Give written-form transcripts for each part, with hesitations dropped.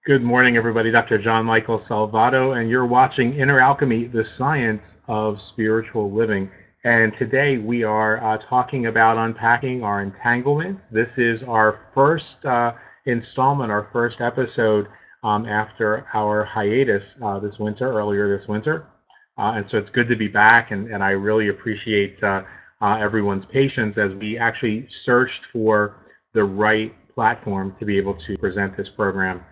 Good morning, everybody. Dr. John Michael Salvato, and you're watching Inner Alchemy, the science of spiritual living. And today we are talking about unpacking our entanglements. This is our first installment, our first episode after our hiatus earlier this winter. And so it's good to be back, and I really appreciate everyone's patience as we actually searched for the right platform to be able to present this program.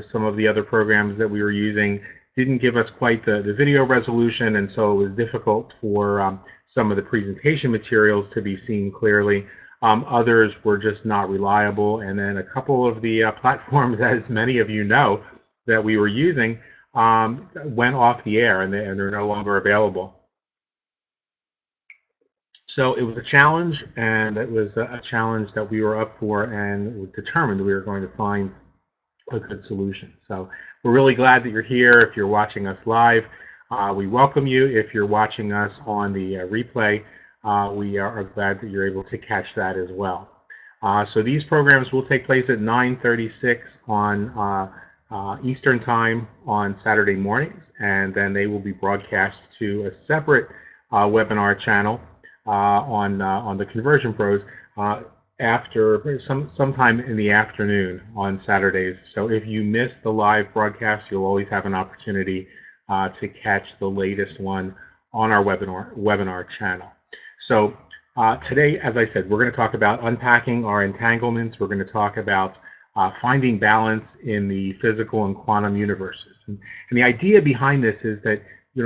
Some of the other programs that we were using didn't give us quite the video resolution, and so it was difficult for some of the presentation materials to be seen clearly. Others were just not reliable, and then a couple of the platforms, as many of you know, that we were using went off the air, and they're no longer available. So it was a challenge, and it was a challenge that we were up for and determined we were going to find a good solution. So we're really glad that you're here. If you're watching us live, we welcome you. If you're watching us on the replay, we are glad that you're able to catch that as well. So these programs will take place at 9:36 on Eastern Time on Saturday mornings, and then they will be broadcast to a separate webinar channel on the Conversion Pros after sometime in the afternoon on Saturdays. So if you miss the live broadcast, you'll always have an opportunity to catch the latest one on our webinar channel. So today, as I said, we're going to talk about unpacking our entanglements. We're going to talk about finding balance in the physical and quantum universes. And the idea behind this is that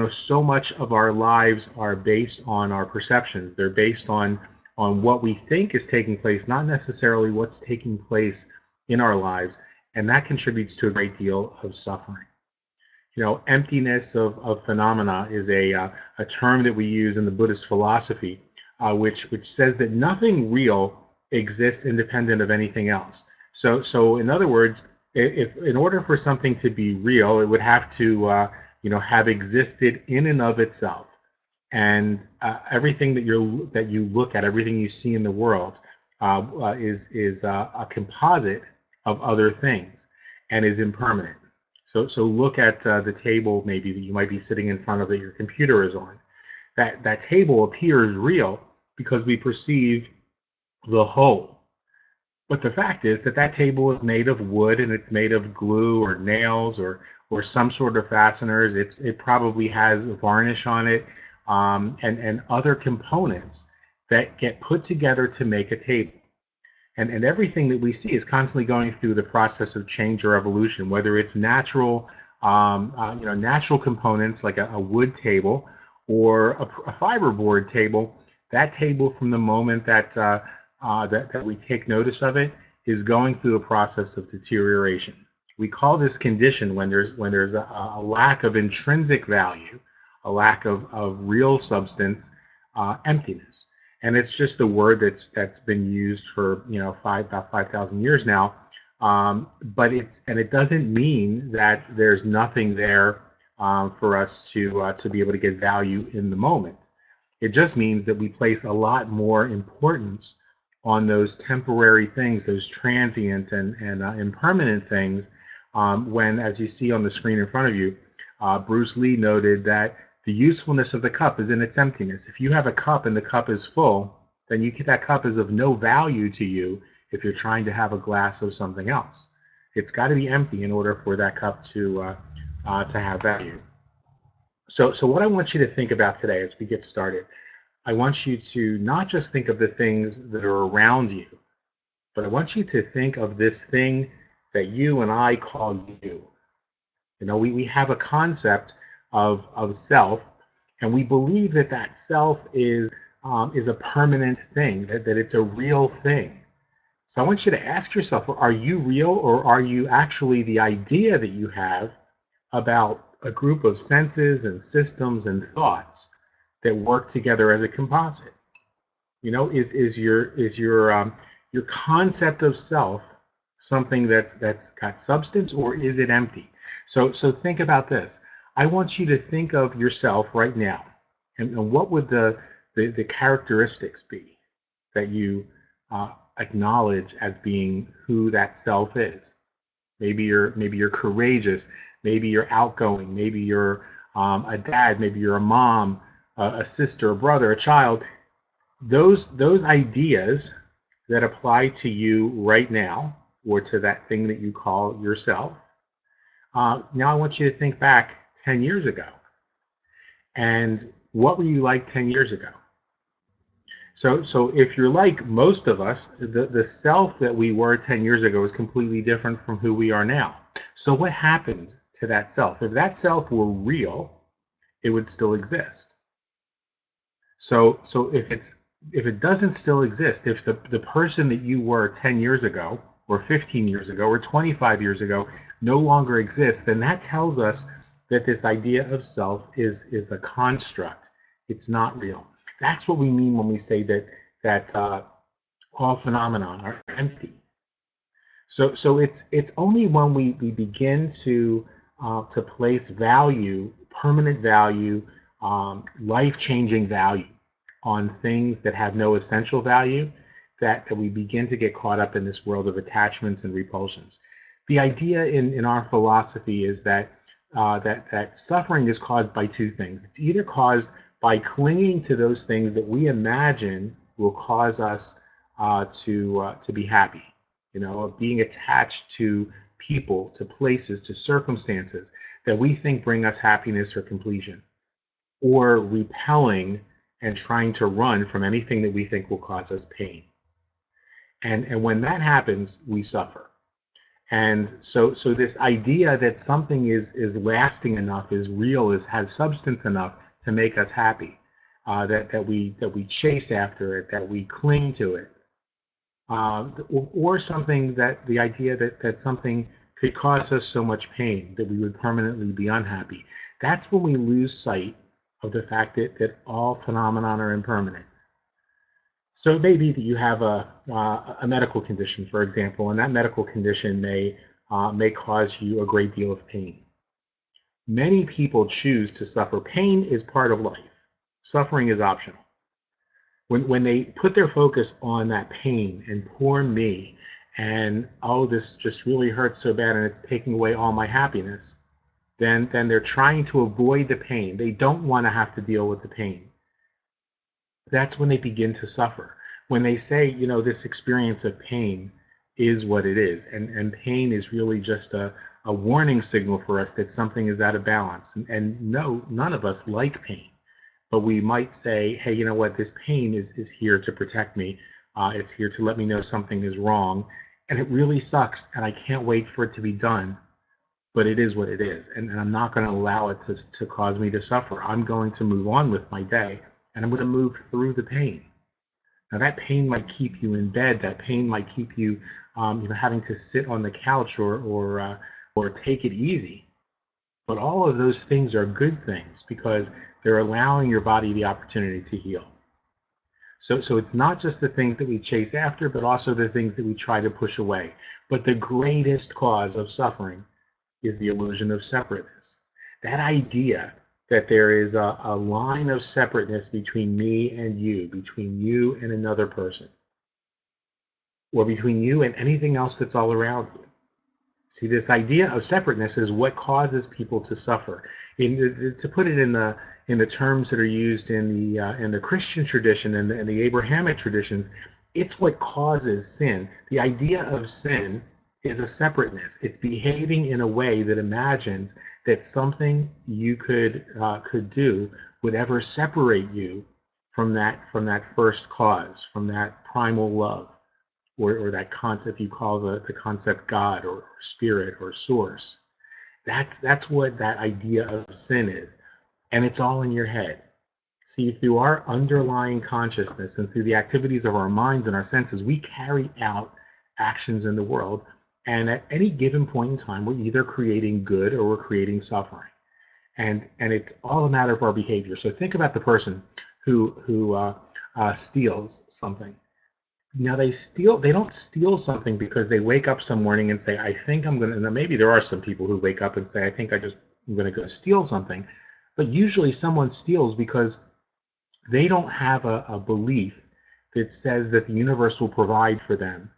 so much of our lives are based on our perceptions. They're based on what we think is taking place, not necessarily what's taking place in our lives, and that contributes to a great deal of suffering. Emptiness of phenomena is a term that we use in the Buddhist philosophy, which says that nothing real exists independent of anything else. So in other words, if in order for something to be real, it would have to have existed in and of itself. And everything that you look at, everything you see in the world, is a composite of other things, and is impermanent. So look at the table maybe that you might be sitting in front of that your computer is on. That table appears real because we perceive the whole. But the fact is that table is made of wood, and it's made of glue or nails or some sort of fasteners. It probably has varnish on it. And other components that get put together to make a table. And everything that we see is constantly going through the process of change or evolution, whether it's natural components like a wood table or a fiberboard table. That table, from the moment that we take notice of it, is going through a process of deterioration. We call this condition when there's a lack of intrinsic value, a lack of real substance, emptiness. And it's just a word that's been used for about 5,000 years now. But it doesn't mean that there's nothing there for us to be able to get value in the moment. It just means that we place a lot more importance on those temporary things, those transient and impermanent things. When, as you see on the screen in front of you, Bruce Lee noted that the usefulness of the cup is in its emptiness. If you have a cup and the cup is full, then that cup is of no value to you if you're trying to have a glass of something else. It's got to be empty in order for that cup to have value. So what I want you to think about today as we get started, I want you to not just think of the things that are around you, but I want you to think of this thing that you and I call you. We have a concept of self, and we believe that self is a permanent thing, that it's a real thing. So I want you to ask yourself, are you real, or are you actually the idea that you have about a group of senses and systems and thoughts that work together as a composite? Is your concept of self something that's got substance, or is it empty? So think about this. I want you to think of yourself right now, and what would the characteristics be that you acknowledge as being who that self is? maybe you're courageous, maybe you're outgoing, maybe you're a dad, maybe you're a mom, a sister, a brother, a child. Those ideas that apply to you right now, or to that thing that you call yourself. Now I want you to think back 10 years ago. And what were you like 10 years ago? So if you're like most of us, the self that we were 10 years ago is completely different from who we are now. So what happened to that self? If that self were real, it would still exist. So if it doesn't still exist, if the person that you were 10 years ago, or 15 years ago, or 25 years ago no longer exists, then that tells us that this idea of self is a construct. It's not real. That's what we mean when we say that all phenomena are empty. So it's only when we begin to place value, permanent value, life-changing value on things that have no essential value, that we begin to get caught up in this world of attachments and repulsions. The idea in our philosophy is that suffering is caused by two things. It's either caused by clinging to those things that we imagine will cause us to be happy, being attached to people, to places, to circumstances that we think bring us happiness or completion, or repelling and trying to run from anything that we think will cause us pain. And when that happens, we suffer. And so this idea that something is lasting enough, is real, has substance enough to make us happy, that we chase after it, that we cling to it, or something that the idea that something could cause us so much pain that we would permanently be unhappy. That's when we lose sight of the fact that all phenomena are impermanent. So it may be that you have a medical condition, for example, and that medical condition may cause you a great deal of pain. Many people choose to suffer. Pain is part of life. Suffering is optional. When they put their focus on that pain and poor me, and oh, this just really hurts so bad and it's taking away all my happiness, then they're trying to avoid the pain. They don't want to have to deal with the pain. That's when they begin to suffer. When they say, this experience of pain is what it is, and pain is really just a warning signal for us that something is out of balance. And no, none of us like pain. But we might say, hey, you know what, this pain is here to protect me. It's here to let me know something is wrong. And it really sucks, and I can't wait for it to be done. But it is what it is, and I'm not going to allow it to cause me to suffer. I'm going to move on with my day, and I'm going to move through the pain. Now, that pain might keep you in bed. That pain might keep you, having to sit on the couch or take it easy. But all of those things are good things because they're allowing your body the opportunity to heal. So it's not just the things that we chase after, but also the things that we try to push away. But the greatest cause of suffering is the illusion of separateness. That idea that there is a line of separateness between me and you, between you and another person, or between you and anything else that's all around you. See, this idea of separateness is what causes people to suffer. To put it in the terms that are used in the Christian tradition and the Abrahamic traditions, it's what causes sin. The idea of sin is a separateness. It's behaving in a way that imagines that something you could do would ever separate you from that first cause, from that primal love, or that concept you call the concept God or spirit or source. That's what that idea of sin is, and it's all in your head. See, through our underlying consciousness and through the activities of our minds and our senses, we carry out actions in the world. And at any given point in time, we're either creating good or we're creating suffering. And it's all a matter of our behavior. So think about the person who steals something. Now they don't steal something because they wake up some morning and say, I think I'm going to, now maybe there are some people who wake up and say, I think I'm going to go steal something. But usually someone steals because they don't have a belief that says that the universe will provide for them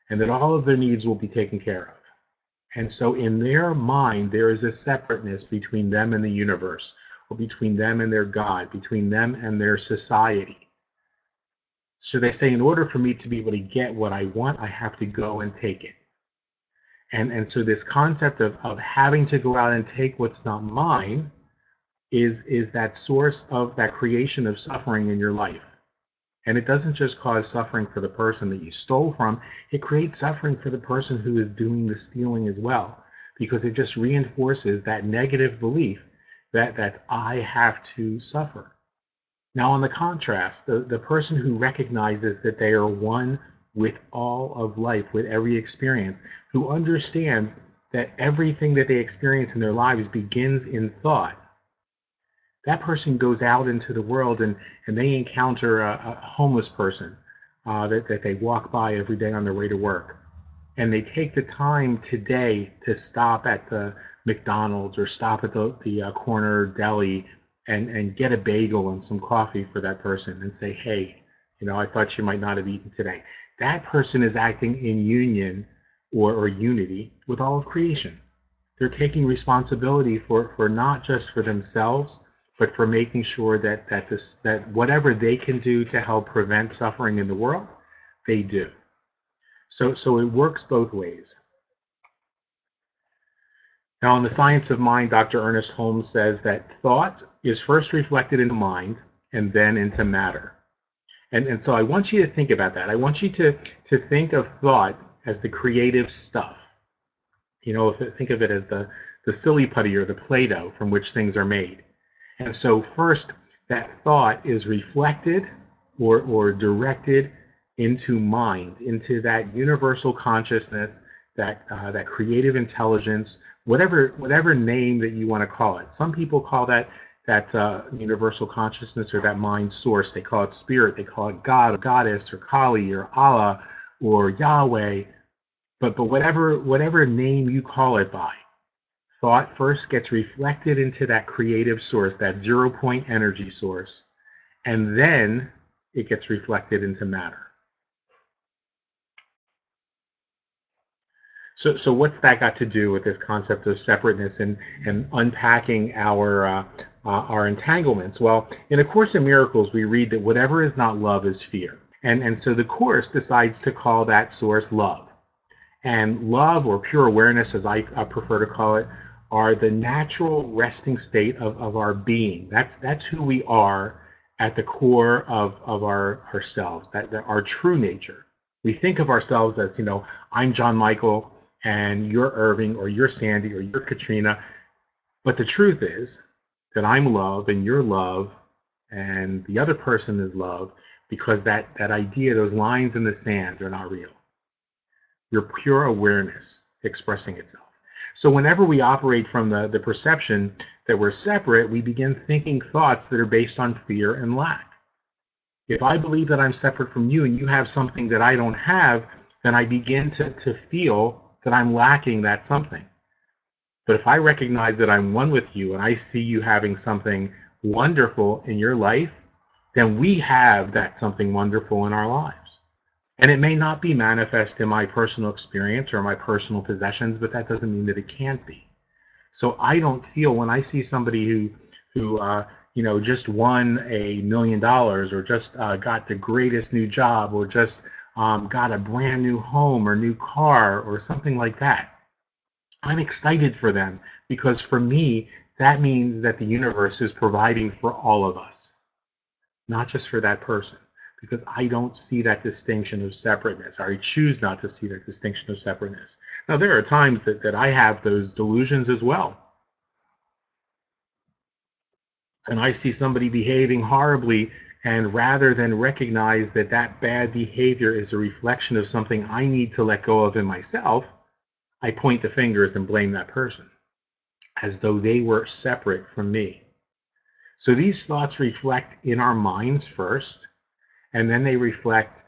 and that all of their needs will be taken care of. And so in their mind, there is a separateness between them and the universe, or between them and their God, between them and their society. So they say, in order for me to be able to get what I want, I have to go and take it. And so this concept of having to go out and take what's not mine is that source of that creation of suffering in your life. And it doesn't just cause suffering for the person that you stole from, it creates suffering for the person who is doing the stealing as well, because it just reinforces that negative belief that I have to suffer. Now, on the contrast, the person who recognizes that they are one with all of life, with every experience, who understands that everything that they experience in their lives begins in thought, that person goes out into the world and they encounter a homeless person that they walk by every day on their way to work. And they take the time today to stop at the McDonald's or stop at the corner deli and get a bagel and some coffee for that person and say, hey, I thought you might not have eaten today. That person is acting in union or unity with all of creation. They're taking responsibility for not just for themselves, but for making sure that whatever they can do to help prevent suffering in the world, they do. So it works both ways. Now, in The Science of Mind, Dr. Ernest Holmes says that thought is first reflected into mind and then into matter. And so I want you to think about that. I want you to think of thought as the creative stuff. Think of it as the silly putty or the Play-Doh from which things are made. And so first, that thought is reflected or directed into mind, into that universal consciousness, that creative intelligence, whatever name that you want to call it. Some people call that universal consciousness or that mind source. They call it spirit. They call it God or goddess or Kali or Allah or Yahweh. But whatever name you call it by, thought first gets reflected into that creative source, that 0-point energy source, and then it gets reflected into matter. So what's that got to do with this concept of separateness and unpacking our entanglements? Well, in A Course in Miracles, we read that whatever is not love is fear. And so the Course decides to call that source love. And love, or pure awareness, as I prefer to call it, are the natural resting state of our being. That's who we are at the core of ourselves, that our true nature. We think of ourselves as, I'm John Michael, and you're Irving, or you're Sandy, or you're Katrina. But the truth is that I'm love, and you're love, and the other person is love, because that idea, those lines in the sand, are not real. You're pure awareness expressing itself. So whenever we operate from the perception that we're separate, we begin thinking thoughts that are based on fear and lack. If I believe that I'm separate from you and you have something that I don't have, then I begin to feel that I'm lacking that something. But if I recognize that I'm one with you and I see you having something wonderful in your life, then we have that something wonderful in our lives. And it may not be manifest in my personal experience or my personal possessions, but that doesn't mean that it can't be. So I don't feel, when I see somebody who just won $1 million, or just got the greatest new job, or just got a brand new home or new car or something like that, I'm excited for them, because for me, that means that the universe is providing for all of us, not just for that person. Because I don't see that distinction of separateness. I choose not to see that distinction of separateness. Now, there are times that I have those delusions as well. And I see somebody behaving horribly, and rather than recognize that bad behavior is a reflection of something I need to let go of in myself, I point the fingers and blame that person, as though they were separate from me. So these thoughts reflect in our minds first, and then they reflect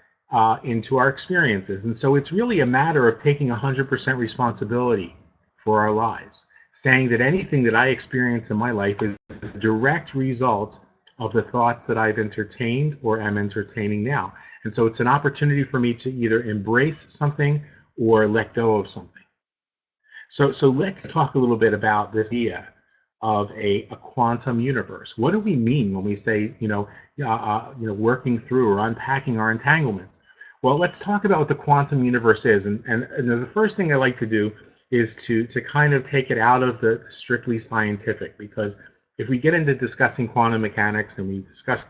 into our experiences. And so it's really a matter of taking 100% responsibility for our lives, saying that anything that I experience in my life is a direct result of the thoughts that I've entertained or am entertaining now. And so it's an opportunity for me to either embrace something or let go of something. So let's talk a little bit about this idea of a quantum universe. What do we mean when we say, working through or unpacking our entanglements? Well, let's talk about what the quantum universe is. And the first thing I like to do is to kind of take it out of the strictly scientific, because if we get into discussing quantum mechanics and we discuss,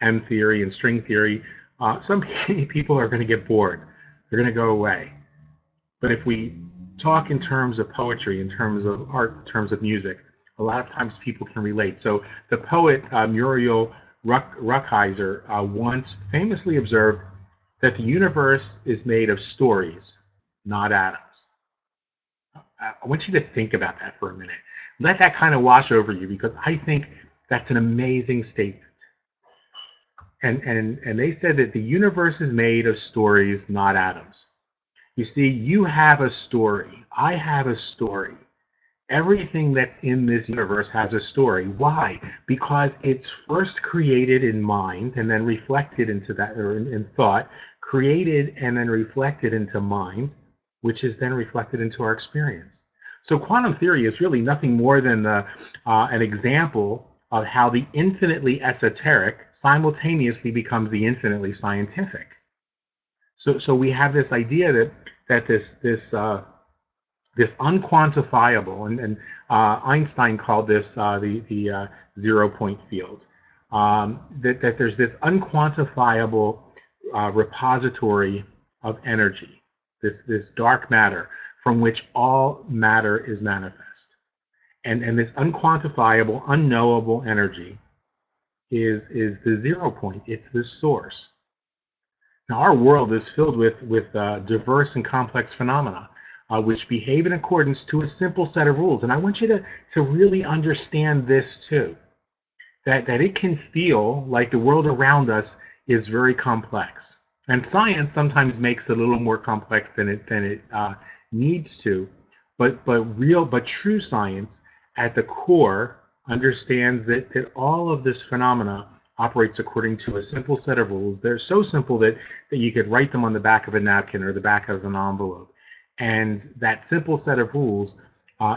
M theory and string theory, some people are going to get bored. They're going to go away. But if we talk in terms of poetry, in terms of art, in terms of music, a lot of times people can relate. So the poet Muriel Rukeyser once famously observed that the universe is made of stories, not atoms. I want you to think about that for a minute. Let that kind of wash over you, because I think that's an amazing statement. And they said that the universe is made of stories, not atoms. You see, you have a story. I have a story. Everything that's in this universe has a story. Why? Because it's first created in mind and then reflected into that, or in thought, created and then reflected into mind, which is then reflected into our experience. So quantum theory is really nothing more than an example of how the infinitely esoteric simultaneously becomes the infinitely scientific. So we have this idea that this unquantifiable, and Einstein called this the 0-point field, that there's this unquantifiable repository of energy, this dark matter from which all matter is manifest. And this unquantifiable, unknowable energy is the 0 point. It's the source. Now, our world is filled with diverse and complex phenomena, which behave in accordance to a simple set of rules. And I want you to really understand this too, that it can feel like the world around us is very complex. And science sometimes makes it a little more complex than it needs to, but true science at the core understands that all of this phenomena operates according to a simple set of rules. They're so simple that you could write them on the back of a napkin or the back of an envelope. And that simple set of rules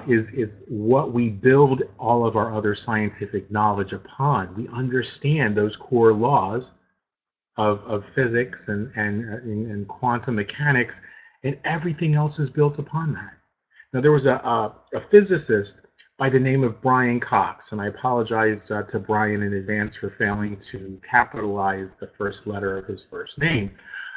is what we build all of our other scientific knowledge upon. We understand those core laws of physics and quantum mechanics, and everything else is built upon that. Now, there was a physicist by the name of Brian Cox, and I apologize to Brian in advance for failing to capitalize the first letter of his first name.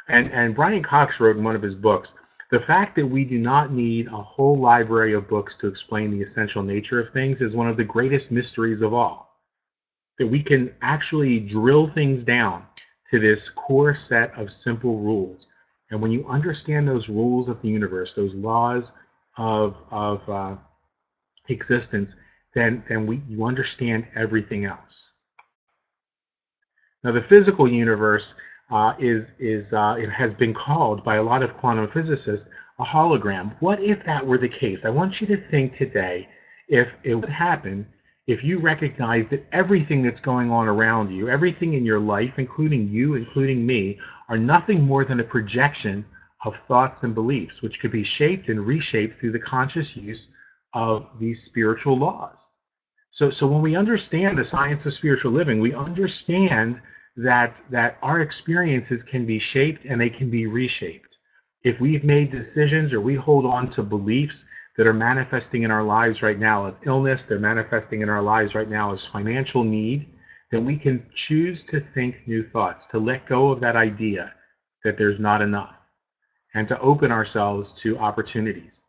And Brian Cox wrote in one of his books, the fact that we do not need a whole library of books to explain the essential nature of things is one of the greatest mysteries of all. That we can actually drill things down to this core set of simple rules. And when you understand those rules of the universe, those laws of existence, then you understand everything else. Now, the physical universe it has been called by a lot of quantum physicists a hologram. What if that were the case? I want you to think today if it would happen if you recognize that everything that's going on around you, everything in your life, including you, including me, are nothing more than a projection of thoughts and beliefs, which could be shaped and reshaped through the conscious use of these spiritual laws. So when we understand the science of spiritual living, we understand that our experiences can be shaped and they can be reshaped. If we've made decisions or we hold on to beliefs that are manifesting in our lives right now as illness, they're manifesting in our lives right now as financial need, then we can choose to think new thoughts, to let go of that idea that there's not enough, and to open ourselves to opportunities.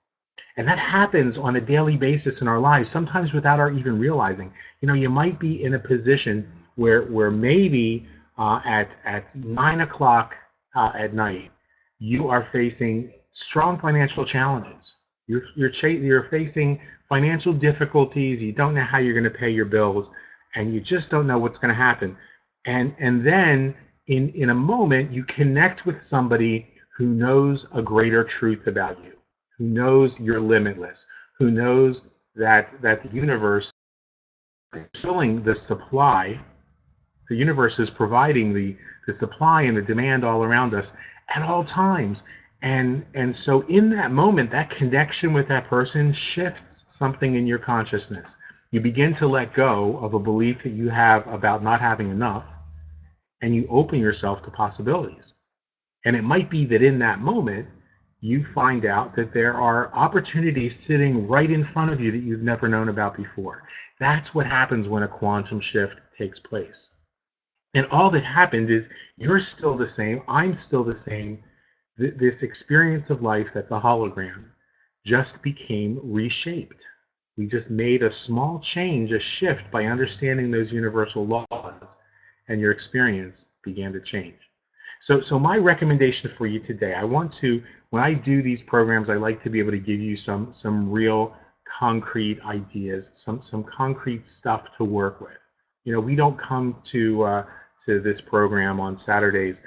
And that happens on a daily basis in our lives, sometimes without our even realizing. You might be in a position where maybe at 9 o'clock at night, you are facing strong financial challenges. You're facing financial difficulties. You don't know how you're going to pay your bills, and you just don't know what's going to happen. And then in a moment, you connect with somebody who knows a greater truth about you, who knows you're limitless, who knows that the universe is filling the supply. The universe is providing the supply and the demand all around us at all times. And so in that moment, that connection with that person shifts something in your consciousness. You begin to let go of a belief that you have about not having enough, and you open yourself to possibilities. And it might be that in that moment, you find out that there are opportunities sitting right in front of you that you've never known about before. That's what happens when a quantum shift takes place. And all that happened is you're still the same, I'm still the same. This experience of life that's a hologram just became reshaped. We just made a small change, a shift by understanding those universal laws, and your experience began to change. So my recommendation for you today, when I do these programs, I like to be able to give you some real concrete ideas, some concrete stuff to work with. We don't come to this program on Saturdays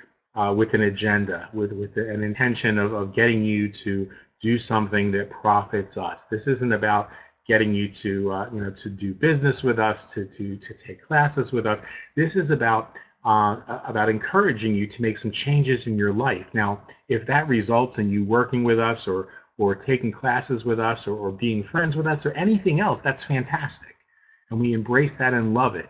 with an agenda, with an intention of getting you to do something that profits us. This isn't about getting you to to do business with us, to take classes with us. This is about encouraging you to make some changes in your life. Now, if that results in you working with us or taking classes with us or being friends with us or anything else, that's fantastic. And we embrace that and love it.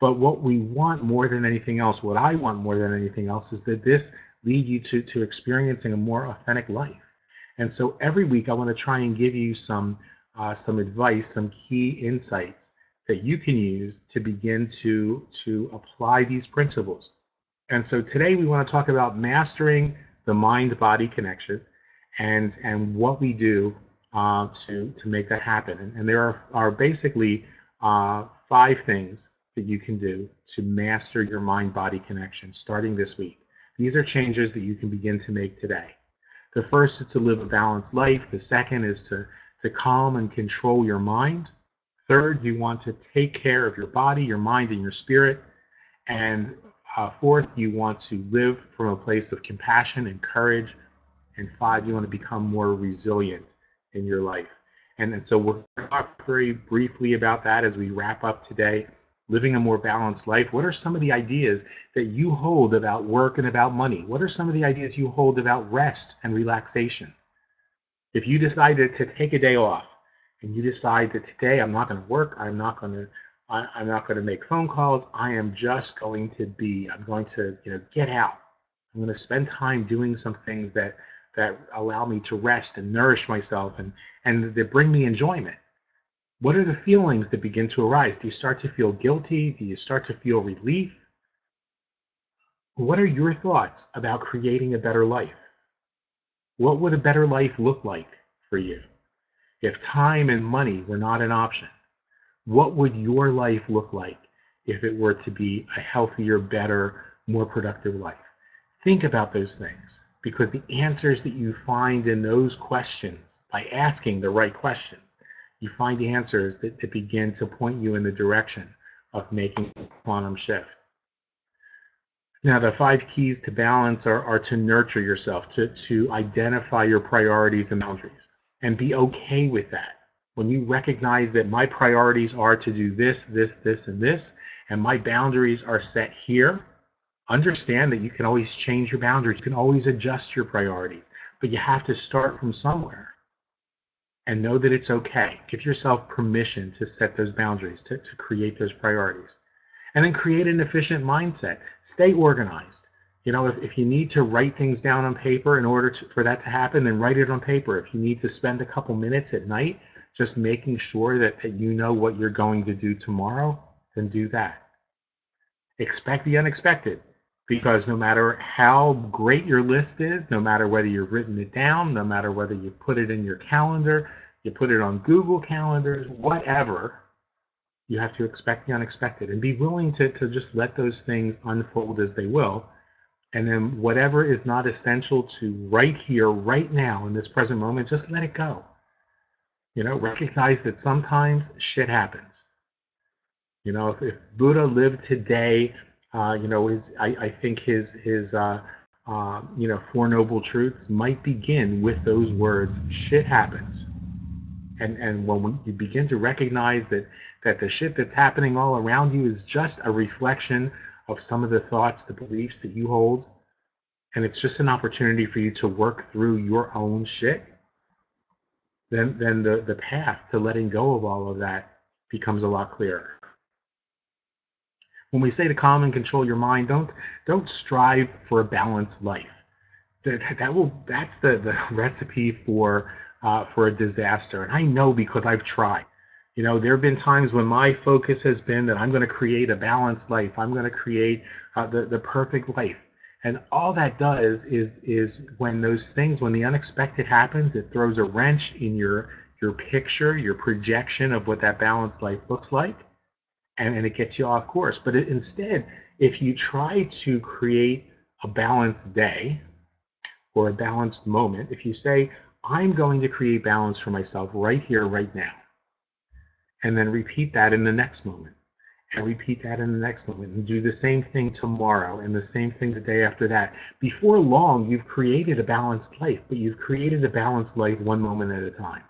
But what we want more than anything else, what I want more than anything else, is that this lead you to experiencing a more authentic life. And so every week I want to try and give you some advice, some key insights that you can use to begin to apply these principles. And so today we want to talk about mastering the mind-body connection and what we do to make that happen. And there are basically 5 things that you can do to master your mind-body connection starting this week. These are changes that you can begin to make today. The first is to live a balanced life. The second is to calm and control your mind. Third, you want to take care of your body, your mind, and your spirit. And fourth, you want to live from a place of compassion and courage. And 5, you want to become more resilient in your life. And so we're going to talk very briefly about that as we wrap up today. Living a more balanced life. What are some of the ideas that you hold about work and about money? What are some of the ideas you hold about rest and relaxation? If you decided to take a day off and you decide that today I'm not going to work, I'm not going to make phone calls, I am just going to I'm going to get out. I'm going to spend time doing some things that allow me to rest and nourish myself and that bring me enjoyment. What are the feelings that begin to arise? Do you start to feel guilty? Do you start to feel relief? What are your thoughts about creating a better life? What would a better life look like for you? If time and money were not an option, what would your life look like if it were to be a healthier, better, more productive life? Think about those things, because the answers that you find in those questions, by asking the right questions, you find answers that begin to point you in the direction of making a quantum shift. Now, the 5 keys to balance are to nurture yourself, to identify your priorities and boundaries, and be okay with that. When you recognize that my priorities are to do this, this, this, and this, and my boundaries are set here, understand that you can always change your boundaries. You can always adjust your priorities, but you have to start from somewhere. And know that it's okay. Give yourself permission to set those boundaries, to create those priorities. And then create an efficient mindset. Stay organized. If you need to write things down on paper in order for that to happen, then write it on paper. If you need to spend a couple minutes at night just making sure that you know what you're going to do tomorrow, then do that. Expect the unexpected, because no matter how great your list is, no matter whether you've written it down, no matter whether you put it in your calendar, you put it on Google Calendars, whatever, you have to expect the unexpected and be willing to just let those things unfold as they will. And then whatever is not essential to right here, right now, in this present moment, just let it go. Recognize that sometimes shit happens. If Buddha lived today, I think his 4 noble truths might begin with those words: shit happens. And when you begin to recognize that the shit that's happening all around you is just a reflection of some of the thoughts, the beliefs that you hold, and it's just an opportunity for you to work through your own shit, then the path to letting go of all of that becomes a lot clearer. When we say to calm and control your mind, don't strive for a balanced life. That's the recipe for a disaster. And I know because I've tried. You know, there have been times when my focus has been that I'm going to create a balanced life. I'm going to create the perfect life. And all that does is when those things, when the unexpected happens, it throws a wrench in your picture, your projection of what that balanced life looks like, and it gets you off course. But instead, if you try to create a balanced day or a balanced moment, if you say, I'm going to create balance for myself right here, right now, and then repeat that in the next moment, and repeat that in the next moment, and do the same thing tomorrow, and the same thing the day after that. Before long, you've created a balanced life, but you've created a balanced life one moment at a time.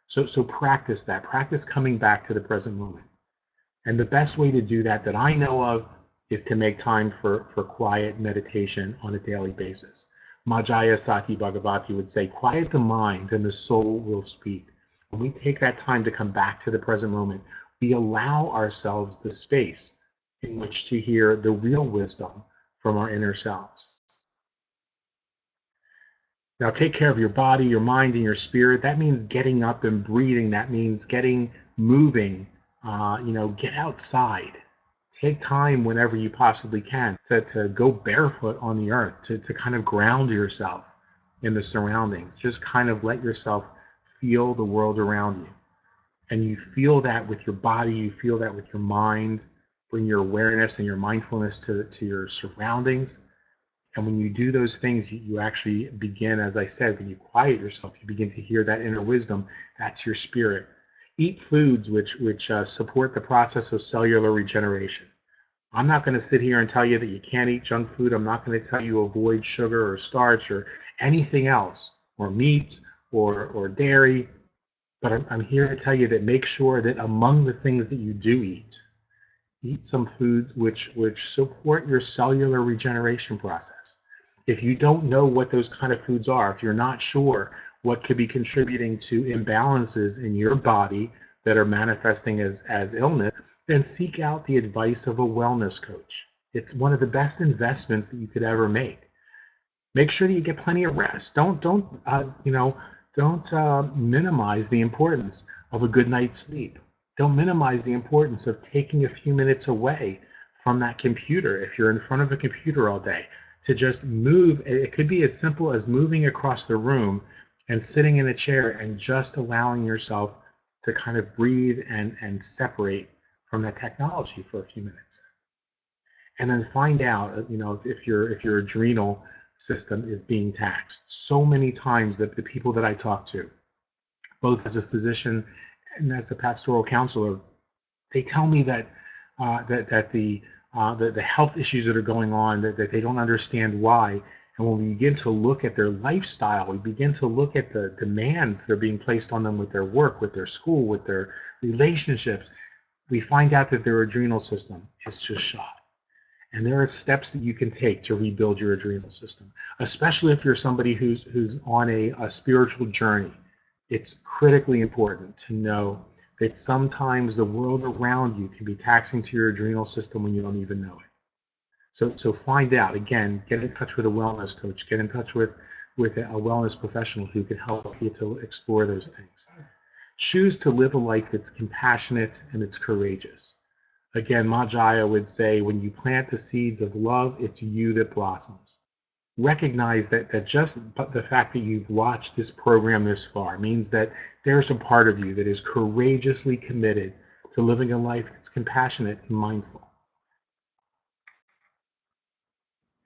So practice that. Practice coming back to the present moment. And the best way to do that I know of is to make time for quiet meditation on a daily basis. Majaya Sati Bhagavati would say, quiet the mind and the soul will speak. When we take that time to come back to the present moment, we allow ourselves the space in which to hear the real wisdom from our inner selves. Now take care of your body, your mind, and your spirit. That means getting up and breathing. That means moving. Get outside. Take time whenever you possibly can to go barefoot on the earth, to kind of ground yourself in the surroundings. Just kind of let yourself feel the world around you. And you feel that with your body, you feel that with your mind. Bring your awareness and your mindfulness to your surroundings. And when you do those things, you actually begin, as I said, when you quiet yourself, you begin to hear that inner wisdom. That's your spirit. Eat foods which support the process of cellular regeneration. I'm not going to sit here and tell you that you can't eat junk food. I'm not going to tell you avoid sugar or starch or anything else, or meat or dairy. But I'm here to tell you that make sure that among the things that you do eat some foods which support your cellular regeneration process. If you don't know what those kind of foods are, if you're not sure what could be contributing to imbalances in your body that are manifesting as illness, then seek out the advice of a wellness coach. It's one of the best investments that you could ever make. Make sure that you get plenty of rest. Don't minimize the importance of a good night's sleep. Don't minimize the importance of taking a few minutes away from that computer. If you're in front of a computer all day, to just move. It could be as simple as moving across the room and sitting in a chair and just allowing yourself to kind of breathe and separate from that technology for a few minutes. And then find out, if your adrenal system is being taxed. So many times that the people that I talk to, both as a physician and as a pastoral counselor, they tell me that the health issues that are going on, that they don't understand why. And when we begin to look at their lifestyle, we begin to look at the demands that are being placed on them with their work, with their school, with their relationships, we find out that their adrenal system is just shot. And there are steps that you can take to rebuild your adrenal system, especially if you're somebody who's on a spiritual journey. It's critically important to know that sometimes the world around you can be taxing to your adrenal system when you don't even know it. So find out, again, get in touch with a wellness coach, get in touch with a wellness professional who can help you to explore those things. Choose to live a life that's compassionate and it's courageous. Again, Majaya would say, when you plant the seeds of love, it's you that blossoms. Recognize that just the fact that you've watched this program this far means that there's a part of you that is courageously committed to living a life that's compassionate and mindful.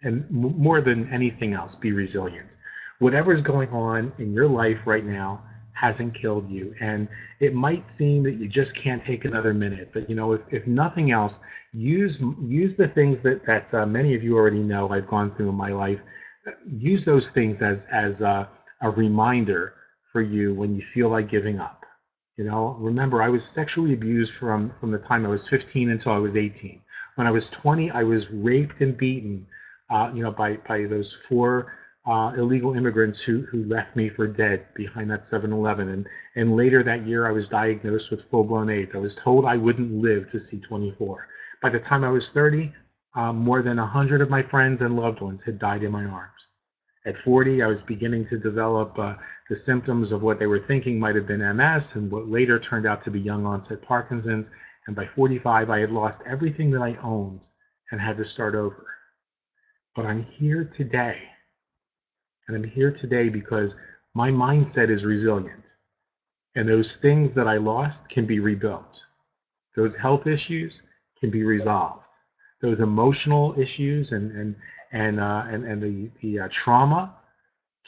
And more than anything else, be resilient. Whatever's going on in your life right now hasn't killed you. And it might seem that you just can't take another minute, but if nothing else, use the things that many of you already know I've gone through in my life. Use those things as a reminder for you when you feel like giving up. Remember, I was sexually abused from the time I was 15 until I was 18. When I was 20, I was raped and beaten by those four illegal immigrants who left me for dead behind that 7-Eleven. And later that year, I was diagnosed with full-blown AIDS. I was told I wouldn't live to see 24. By the time I was 30, more than 100 of my friends and loved ones had died in my arms. At 40, I was beginning to develop the symptoms of what they were thinking might have been MS and what later turned out to be young onset Parkinson's. And by 45, I had lost everything that I owned and had to start over. But I'm here today. And I'm here today because my mindset is resilient. And those things that I lost can be rebuilt. Those health issues can be resolved. Those emotional issues and the trauma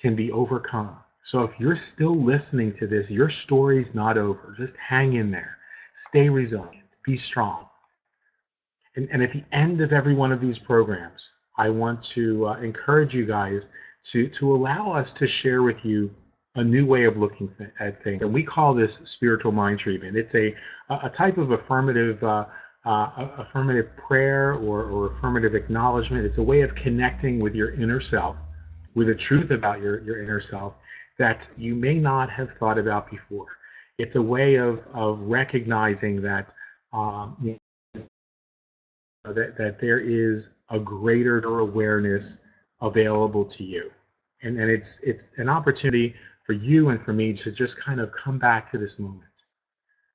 can be overcome. So if you're still listening to this, your story's not over. Just hang in there. Stay resilient. Be strong. And at the end of every one of these programs, I want to encourage you guys to allow us to share with you a new way of looking at things. And we call this spiritual mind treatment. It's a type of affirmative prayer or affirmative acknowledgement. It's a way of connecting with your inner self, with the truth about your inner self that you may not have thought about before. It's a way of recognizing that that there is a greater awareness available to you. And it's an opportunity for you and for me to just kind of come back to this moment.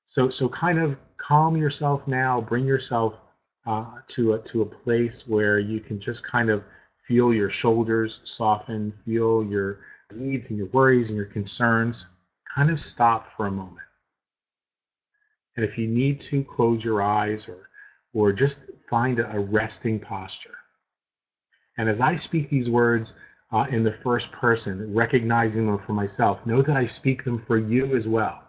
So kind of calm yourself now, bring yourself to a place where you can just kind of feel your shoulders soften, feel your needs and your worries and your concerns. Kind of stop for a moment. And if you need to, close your eyes or just find a resting posture. And as I speak these words in the first person, recognizing them for myself, know that I speak them for you as well.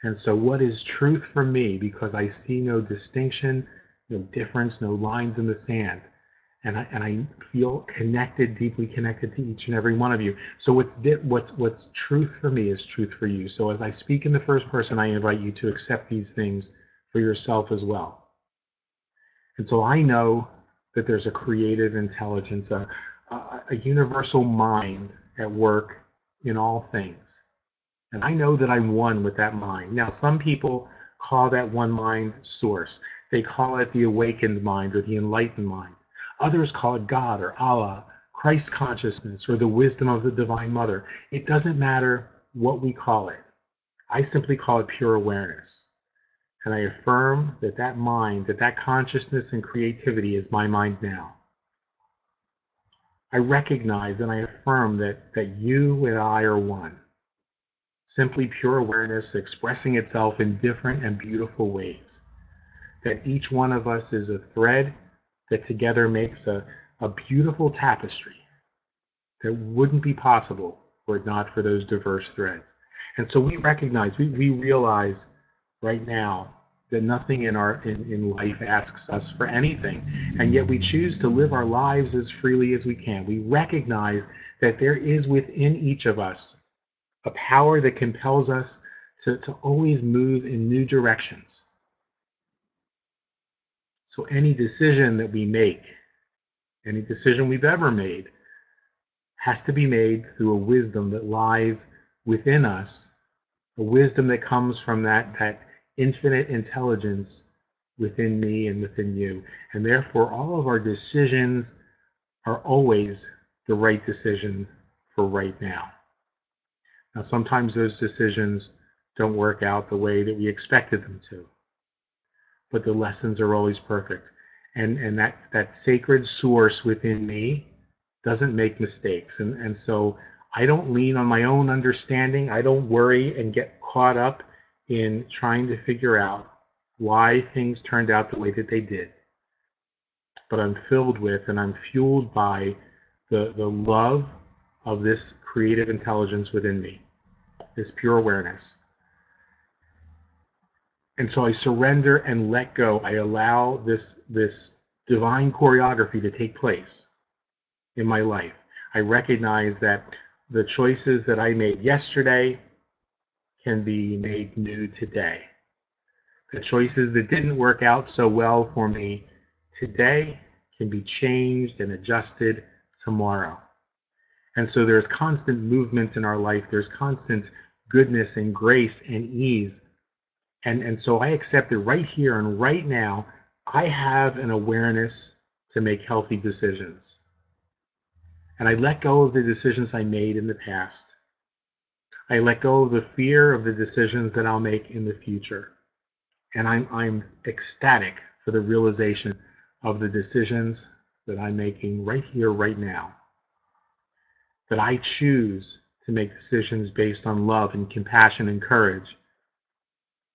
And so what is truth for me, because I see no distinction, no difference, no lines in the sand, and I feel connected, deeply connected to each and every one of you. So what's truth for me is truth for you. So as I speak in the first person, I invite you to accept these things for yourself as well. And so I know that there's a creative intelligence, a universal mind at work in all things. And I know that I'm one with that mind. Now, some people call that one mind source. They call it the awakened mind or the enlightened mind. Others call it God or Allah, Christ consciousness, or the wisdom of the Divine Mother. It doesn't matter what we call it. I simply call it pure awareness. And I affirm that that mind, that consciousness and creativity is my mind now. I recognize and I affirm that you and I are one. Simply pure awareness expressing itself in different and beautiful ways. That each one of us is a thread that together makes a beautiful tapestry that wouldn't be possible were it not for those diverse threads. And so we recognize, we realize right now that nothing in life asks us for anything, and yet we choose to live our lives as freely as we can. We recognize that there is within each of us a power that compels us to always move in new directions. So any decision that we make, any decision we've ever made, has to be made through a wisdom that lies within us, a wisdom that comes from that infinite intelligence within me and within you. And therefore, all of our decisions are always the right decision for right now. Now, sometimes those decisions don't work out the way that we expected them to. But the lessons are always perfect. And that sacred source within me doesn't make mistakes. And so I don't lean on my own understanding. I don't worry and get caught up in trying to figure out why things turned out the way that they did. But I'm filled with and I'm fueled by the love of this creative intelligence within me, this pure awareness. And so I surrender and let go. I allow this divine choreography to take place in my life. I recognize that the choices that I made yesterday can be made new today. The choices that didn't work out so well for me today can be changed and adjusted tomorrow. And so there's constant movement in our life. There's constant goodness and grace and ease. And so I accept it right here and right now. I have an awareness to make healthy decisions. And I let go of the decisions I made in the past. I let go of the fear of the decisions that I'll make in the future. And I'm ecstatic for the realization of the decisions that I'm making right here, right now. That I choose to make decisions based on love and compassion and courage.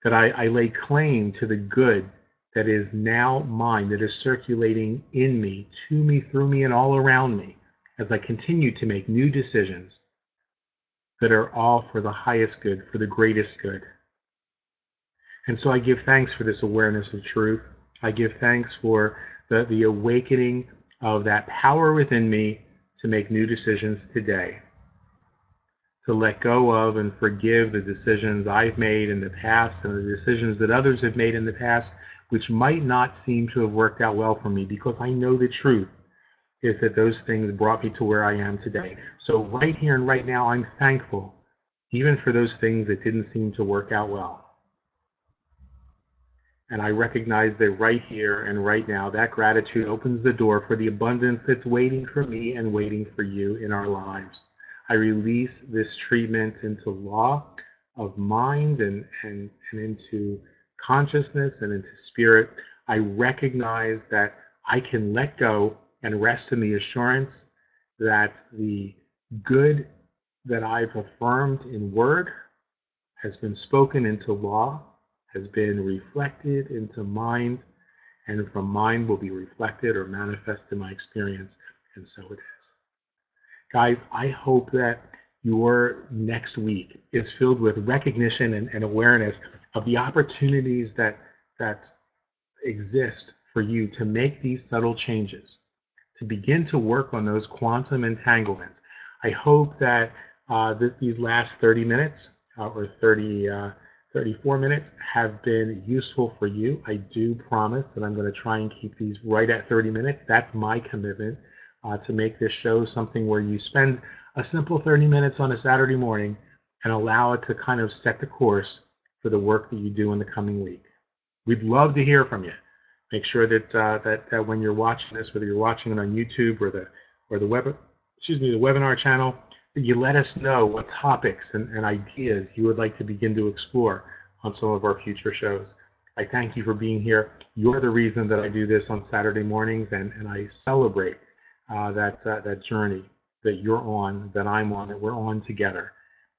That I lay claim to the good that is now mine, that is circulating in me, to me, through me, and all around me, as I continue to make new decisions that are all for the highest good, for the greatest good. And so I give thanks for this awareness of truth. I give thanks for the awakening of that power within me to make new decisions today, to let go of and forgive the decisions I've made in the past and the decisions that others have made in the past, which might not seem to have worked out well for me, because I know the truth is that those things brought me to where I am today. So right here and right now, I'm thankful, even for those things that didn't seem to work out well. And I recognize that right here and right now, that gratitude opens the door for the abundance that's waiting for me and waiting for you in our lives. I release this treatment into law of mind and into consciousness and into spirit. I recognize that I can let go and rest in the assurance that the good that I've affirmed in word has been spoken into law, has been reflected into mind, and from mind will be reflected or manifest in my experience, and so it is. Guys, I hope that your next week is filled with recognition and awareness of the opportunities that exist for you to make these subtle changes, to begin to work on those quantum entanglements. I hope that these last 30 minutes or 34 minutes have been useful for you. I do promise that I'm going to try and keep these right at 30 minutes. That's my commitment, to make this show something where you spend a simple 30 minutes on a Saturday morning and allow it to kind of set the course for the work that you do in the coming week. We'd love to hear from you. Make sure that when you're watching this, whether you're watching it on YouTube or the webinar channel, that you let us know what topics and ideas you would like to begin to explore on some of our future shows. I thank you for being here. You're the reason that I do this on Saturday mornings, and I celebrate that journey that you're on, that I'm on, that we're on together.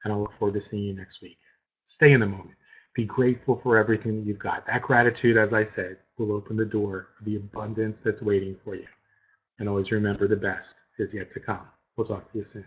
And I look forward to seeing you next week. Stay in the moment. Be grateful for everything that you've got. That gratitude, as I said, will open the door for the abundance that's waiting for you. And always remember, the best is yet to come. We'll talk to you soon.